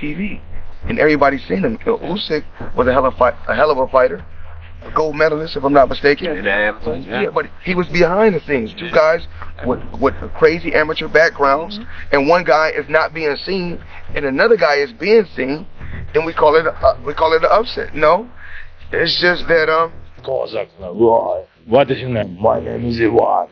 TV, and everybody's seen him. You know, Usyk was a hell of a fighter, a gold medalist, if I'm not mistaken. Yeah, but he was behind the scenes. Two guys with crazy amateur backgrounds, and one guy is not being seen, and another guy is being seen, and we call it an upset. No, it's just that What is your name? My name is Ivan.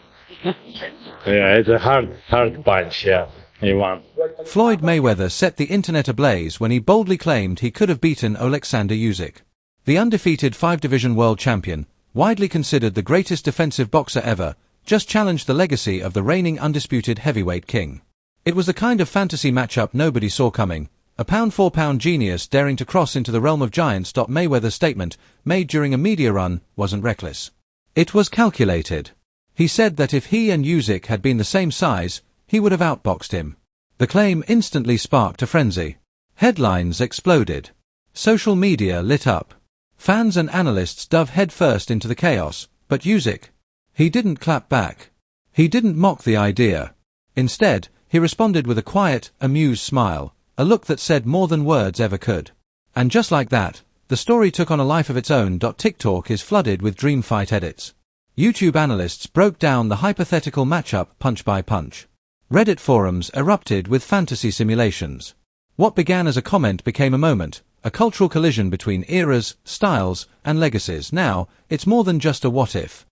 Yeah, it's a hard punch, yeah. Ivan. Floyd Mayweather set the internet ablaze when he boldly claimed he could have beaten Oleksandr Usyk. The undefeated 5-division world champion, widely considered the greatest defensive boxer ever, just challenged the legacy of the reigning undisputed heavyweight king. It was the kind of fantasy matchup nobody saw coming, a pound-for-pound genius daring to cross into the realm of giants. Mayweather's statement, made during a media run, wasn't reckless. It was calculated. He said that if he and Usyk had been the same size, he would have outboxed him. The claim instantly sparked a frenzy. Headlines exploded. Social media lit up. Fans and analysts dove headfirst into the chaos, but Usyk, he didn't clap back. He didn't mock the idea. Instead, he responded with a quiet, amused smile, a look that said more than words ever could. And just like that, the story took on a life of its own. TikTok is flooded with dream fight edits. YouTube analysts broke down the hypothetical matchup punch by punch. Reddit forums erupted with fantasy simulations. What began as a comment became a moment, a cultural collision between eras, styles, and legacies. Now, it's more than just a what-if.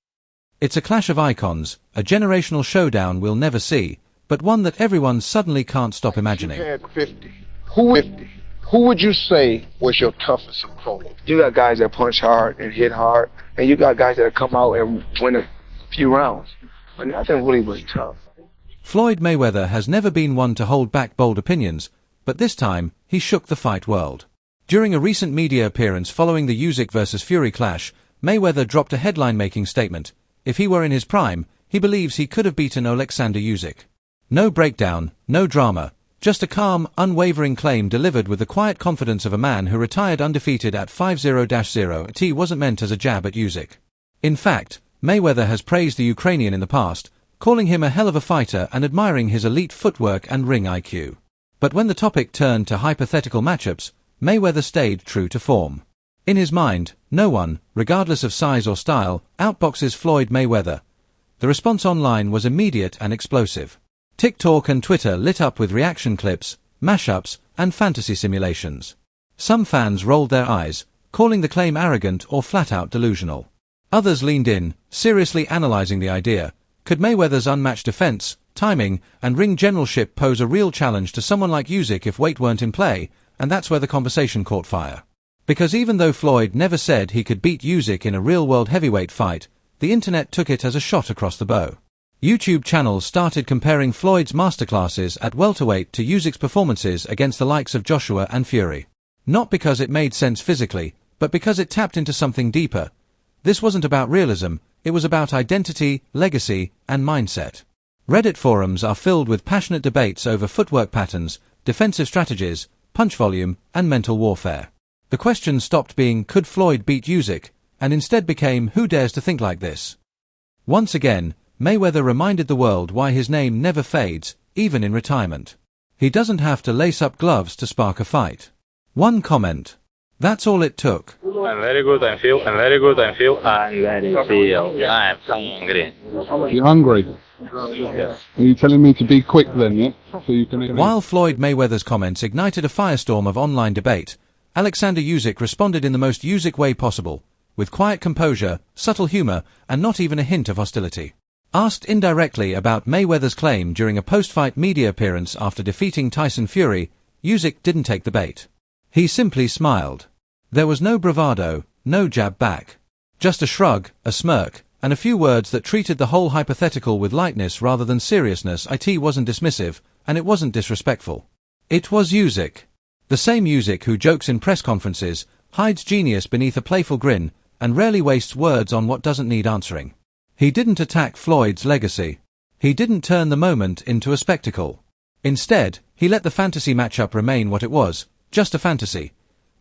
It's a clash of icons, a generational showdown we'll never see, but one that everyone suddenly can't stop imagining. You had 50. Who would you say was your toughest opponent? you got guys that punch hard and hit hard, and you got guys that come out and win a few rounds, but nothing really was tough. Floyd Mayweather has never been one to hold back bold opinions, but this time, he shook the fight world. During a recent media appearance following the Usyk vs Fury clash, Mayweather dropped a headline-making statement. If he were in his prime, he believes he could have beaten Oleksandr Usyk. No breakdown, no drama, just a calm, unwavering claim delivered with the quiet confidence of a man who retired undefeated at 5-0-0. It wasn't meant as a jab at Usyk. In fact, Mayweather has praised the Ukrainian in the past, calling him a hell of a fighter and admiring his elite footwork and ring IQ. But when the topic turned to hypothetical matchups, Mayweather stayed true to form. In his mind, no one, regardless of size or style, outboxes Floyd Mayweather. The response online was immediate and explosive. TikTok and Twitter lit up with reaction clips, mashups, and fantasy simulations. Some fans rolled their eyes, calling the claim arrogant or flat-out delusional. Others leaned in, seriously analyzing the idea. Could Mayweather's unmatched defense, timing, and ring generalship pose a real challenge to someone like Usyk if weight weren't in play? And that's where the conversation caught fire. Because even though Floyd never said he could beat Usyk in a real-world heavyweight fight, the internet took it as a shot across the bow. YouTube channels started comparing Floyd's masterclasses at welterweight to Usyk's performances against the likes of Joshua and Fury. Not because it made sense physically, but because it tapped into something deeper. This wasn't about realism, it was about identity, legacy, and mindset. Reddit forums are filled with passionate debates over footwork patterns, defensive strategies, punch volume, and mental warfare. The question stopped being, could Floyd beat Usyk, and instead became, who dares to think like this? Once again, Mayweather reminded the world why his name never fades, even in retirement. He doesn't have to lace up gloves to spark a fight. One comment. That's all it took. I'm very good, I feel. I'm hungry. You're hungry? Yes. Are you telling me to be quick then, yeah? So you can... While Floyd Mayweather's comments ignited a firestorm of online debate, Oleksandr Usyk responded in the most Usyk way possible, with quiet composure, subtle humor, and not even a hint of hostility. Asked indirectly about Mayweather's claim during a post-fight media appearance after defeating Tyson Fury, Usyk didn't take the bait. He simply smiled. There was no bravado, no jab back. Just a shrug, a smirk, and a few words that treated the whole hypothetical with lightness rather than seriousness. It wasn't dismissive, and it wasn't disrespectful. It was Usyk. The same Usyk who jokes in press conferences, hides genius beneath a playful grin, and rarely wastes words on what doesn't need answering. He didn't attack Floyd's legacy. He didn't turn the moment into a spectacle. Instead, he let the fantasy matchup remain what it was, just a fantasy.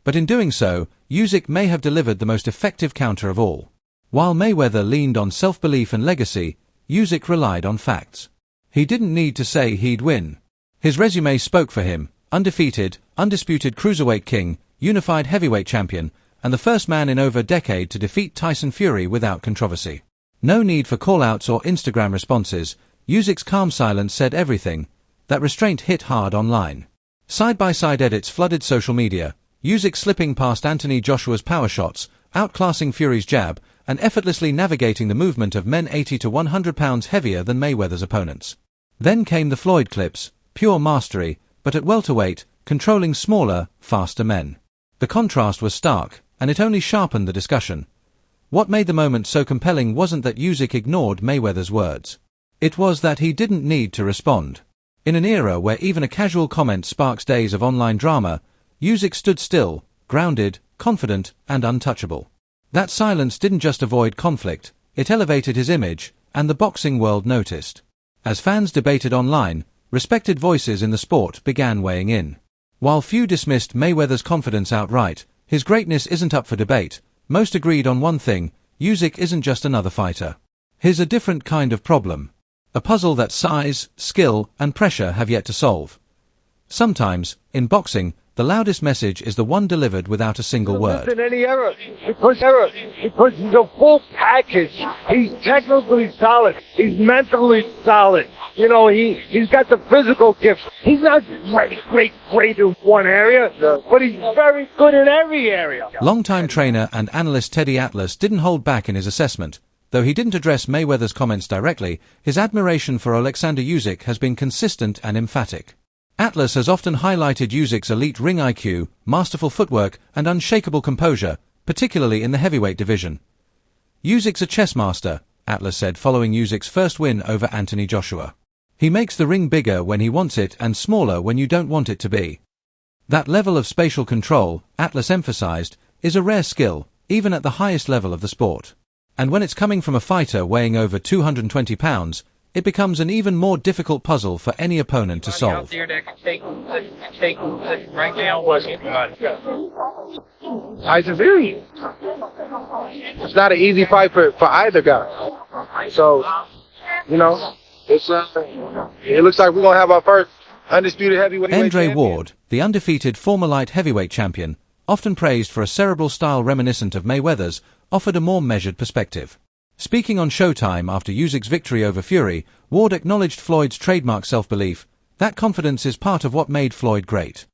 But in doing so, Usyk may have delivered the most effective counter of all. While Mayweather leaned on self-belief and legacy, Usyk relied on facts. He didn't need to say he'd win. His resume spoke for him, undefeated, undisputed cruiserweight king, unified heavyweight champion, and the first man in over a decade to defeat Tyson Fury without controversy. No need for call-outs or Instagram responses. Usyk's calm silence said everything. That restraint hit hard online. Side-by-side edits flooded social media. Usyk slipping past Anthony Joshua's power shots, outclassing Fury's jab, and effortlessly navigating the movement of men 80 to 100 pounds heavier than Mayweather's opponents. Then came the Floyd clips, pure mastery, but at welterweight, controlling smaller, faster men. The contrast was stark, and it only sharpened the discussion. What made the moment so compelling wasn't that Usyk ignored Mayweather's words. It was that he didn't need to respond. In an era where even a casual comment sparks days of online drama, Usyk stood still, grounded, confident, and untouchable. That silence didn't just avoid conflict, it elevated his image, and the boxing world noticed. As fans debated online, respected voices in the sport began weighing in. While few dismissed Mayweather's confidence outright, his greatness isn't up for debate. Most agreed on one thing: Usyk isn't just another fighter. He's a different kind of problem. A puzzle that size, skill, and pressure have yet to solve. Sometimes, in boxing, the loudest message is the one delivered without a single word. In any era, because he's a full package. He's technically solid. He's mentally solid. You know, he's got the physical gifts. He's not great in one area, but he's very good in every area. Longtime trainer and analyst Teddy Atlas didn't hold back in his assessment. Though he didn't address Mayweather's comments directly, his admiration for Oleksandr Usyk has been consistent and emphatic. Atlas has often highlighted Usyk's elite ring IQ, masterful footwork, and unshakable composure, particularly in the heavyweight division. Usyk's a chess master, Atlas said following Usyk's first win over Anthony Joshua. He makes the ring bigger when he wants it and smaller when you don't want it to be. That level of spatial control, Atlas emphasized, is a rare skill, even at the highest level of the sport. And when it's coming from a fighter weighing over 220 pounds, it becomes an even more difficult puzzle for any opponent to solve. Right now wasn't Tyson Fury. It's not an easy fight for either guy. So, you know, it looks like we're going to have our first undisputed heavyweight Andre champion. Ward, the undefeated former light heavyweight champion, often praised for a cerebral style reminiscent of Mayweather's, offered a more measured perspective. Speaking on Showtime after Usyk's victory over Fury, Ward acknowledged Floyd's trademark self-belief. That confidence is part of what made Floyd great.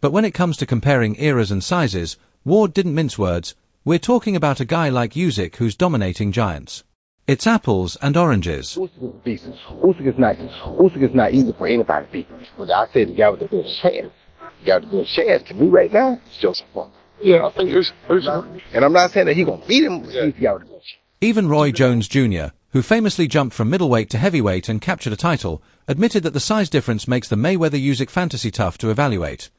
But when it comes to comparing eras and sizes, Ward didn't mince words. We're talking about a guy like Usyk who's dominating giants. It's apples and oranges. Usyk is a beast. Usyk is not easy for anybody to beat. But I said the guy with the good chance. The guy with the good chance to me right now is Joseph Funk. Yeah, I think it's and I'm not saying that he's going to beat him, but he's the guy with the good chance. Even Roy Jones Jr., who famously jumped from middleweight to heavyweight and captured a title, admitted that the size difference makes the Mayweather-Usyk fantasy tough to evaluate.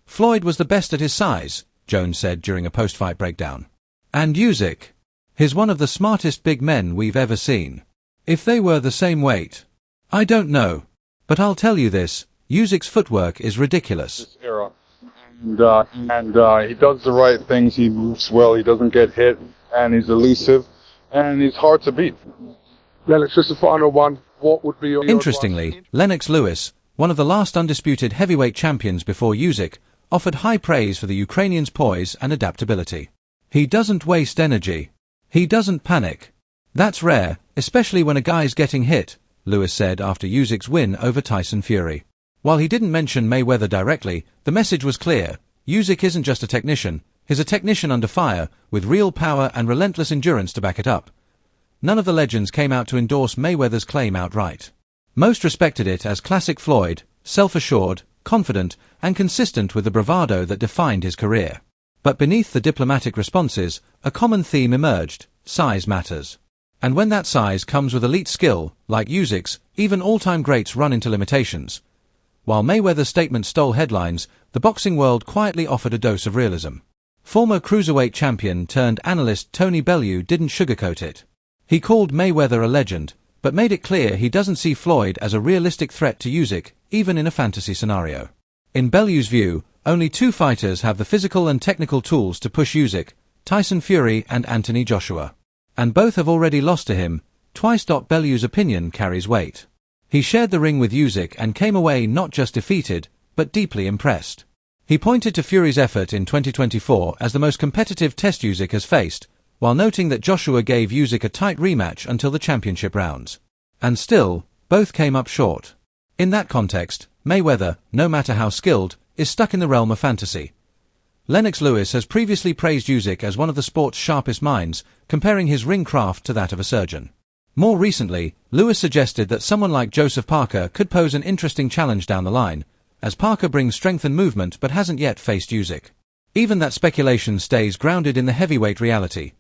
Floyd was the best at his size, Jones said during a post-fight breakdown. And Usyk? He's one of the smartest big men we've ever seen. If they were the same weight, I don't know. But I'll tell you this, Usyk's footwork is ridiculous. Era. And he does the right things, he moves well, he doesn't get hit, and he's elusive, and he's hard to beat. Lennox, just a final one. What would be your Interestingly, Lennox Lewis, one of the last undisputed heavyweight champions before Usyk, offered high praise for the Ukrainian's poise and adaptability. He doesn't waste energy. He doesn't panic. That's rare, especially when a guy's getting hit, Lewis said after Usyk's win over Tyson Fury. While he didn't mention Mayweather directly, the message was clear. Usyk isn't just a technician, he's a technician under fire, with real power and relentless endurance to back it up. None of the legends came out to endorse Mayweather's claim outright. Most respected it as classic Floyd, self-assured, confident, and consistent with the bravado that defined his career. But beneath the diplomatic responses, a common theme emerged: size matters. And when that size comes with elite skill, like Usyk's, even all-time greats run into limitations. While Mayweather's statement stole headlines, the boxing world quietly offered a dose of realism. Former cruiserweight champion turned analyst Tony Bellew didn't sugarcoat it. He called Mayweather a legend, but made it clear he doesn't see Floyd as a realistic threat to Usyk, even in a fantasy scenario. In Bellew's view, only two fighters have the physical and technical tools to push Usyk: Tyson Fury and Anthony Joshua. And both have already lost to him. Twice. Bellew's opinion carries weight. He shared the ring with Usyk and came away not just defeated, but deeply impressed. He pointed to Fury's effort in 2024 as the most competitive test Usyk has faced, while noting that Joshua gave Usyk a tight rematch until the championship rounds. And still, both came up short. In that context, Mayweather, no matter how skilled, is stuck in the realm of fantasy. Lennox Lewis has previously praised Usyk as one of the sport's sharpest minds, comparing his ring craft to that of a surgeon. More recently, Lewis suggested that someone like Joseph Parker could pose an interesting challenge down the line, as Parker brings strength and movement but hasn't yet faced Usyk. Even that speculation stays grounded in the heavyweight reality.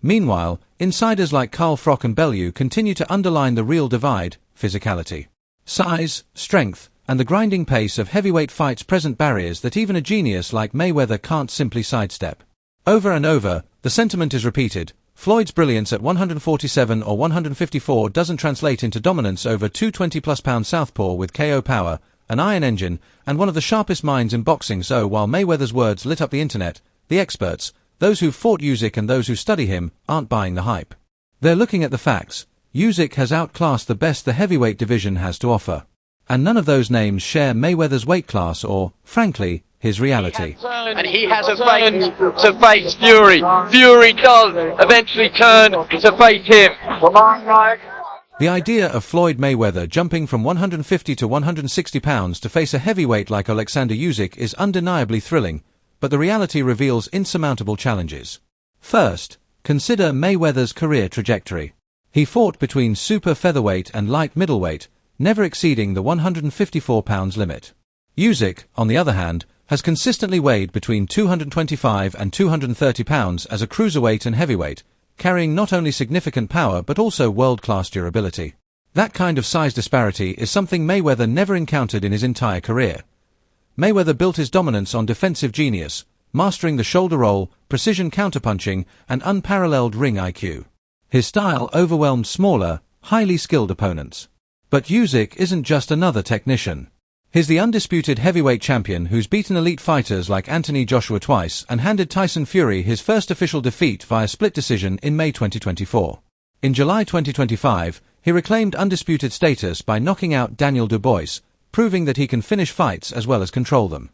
Meanwhile, insiders like Carl Froch and Bellew continue to underline the real divide: physicality. Size, strength, and the grinding pace of heavyweight fights present barriers that even a genius like Mayweather can't simply sidestep. Over and over, the sentiment is repeated: Floyd's brilliance at 147 or 154 doesn't translate into dominance over 220-plus pound southpaw with KO power, an iron engine, and one of the sharpest minds in boxing. So while Mayweather's words lit up the internet, the experts, those who've fought Usyk and those who study him, aren't buying the hype. They're looking at the facts. Usyk has outclassed the best the heavyweight division has to offer. And none of those names share Mayweather's weight class or, frankly, his reality. And he has a fate to face Fury. Fury does eventually turn to face him. The idea of Floyd Mayweather jumping from 150 to 160 pounds to face a heavyweight like Oleksandr Usyk is undeniably thrilling, but the reality reveals insurmountable challenges. First, consider Mayweather's career trajectory. He fought between super featherweight and light middleweight, never exceeding the 154 pounds limit. Usyk, on the other hand, has consistently weighed between 225 and 230 pounds as a cruiserweight and heavyweight, carrying not only significant power but also world-class durability. That kind of size disparity is something Mayweather never encountered in his entire career. Mayweather built his dominance on defensive genius, mastering the shoulder roll, precision counterpunching, and unparalleled ring IQ. His style overwhelmed smaller, highly skilled opponents. But Usyk isn't just another technician. He's the undisputed heavyweight champion who's beaten elite fighters like Anthony Joshua twice and handed Tyson Fury his first official defeat via split decision in May 2024. In July 2025, he reclaimed undisputed status by knocking out Daniel Dubois, proving that he can finish fights as well as control them.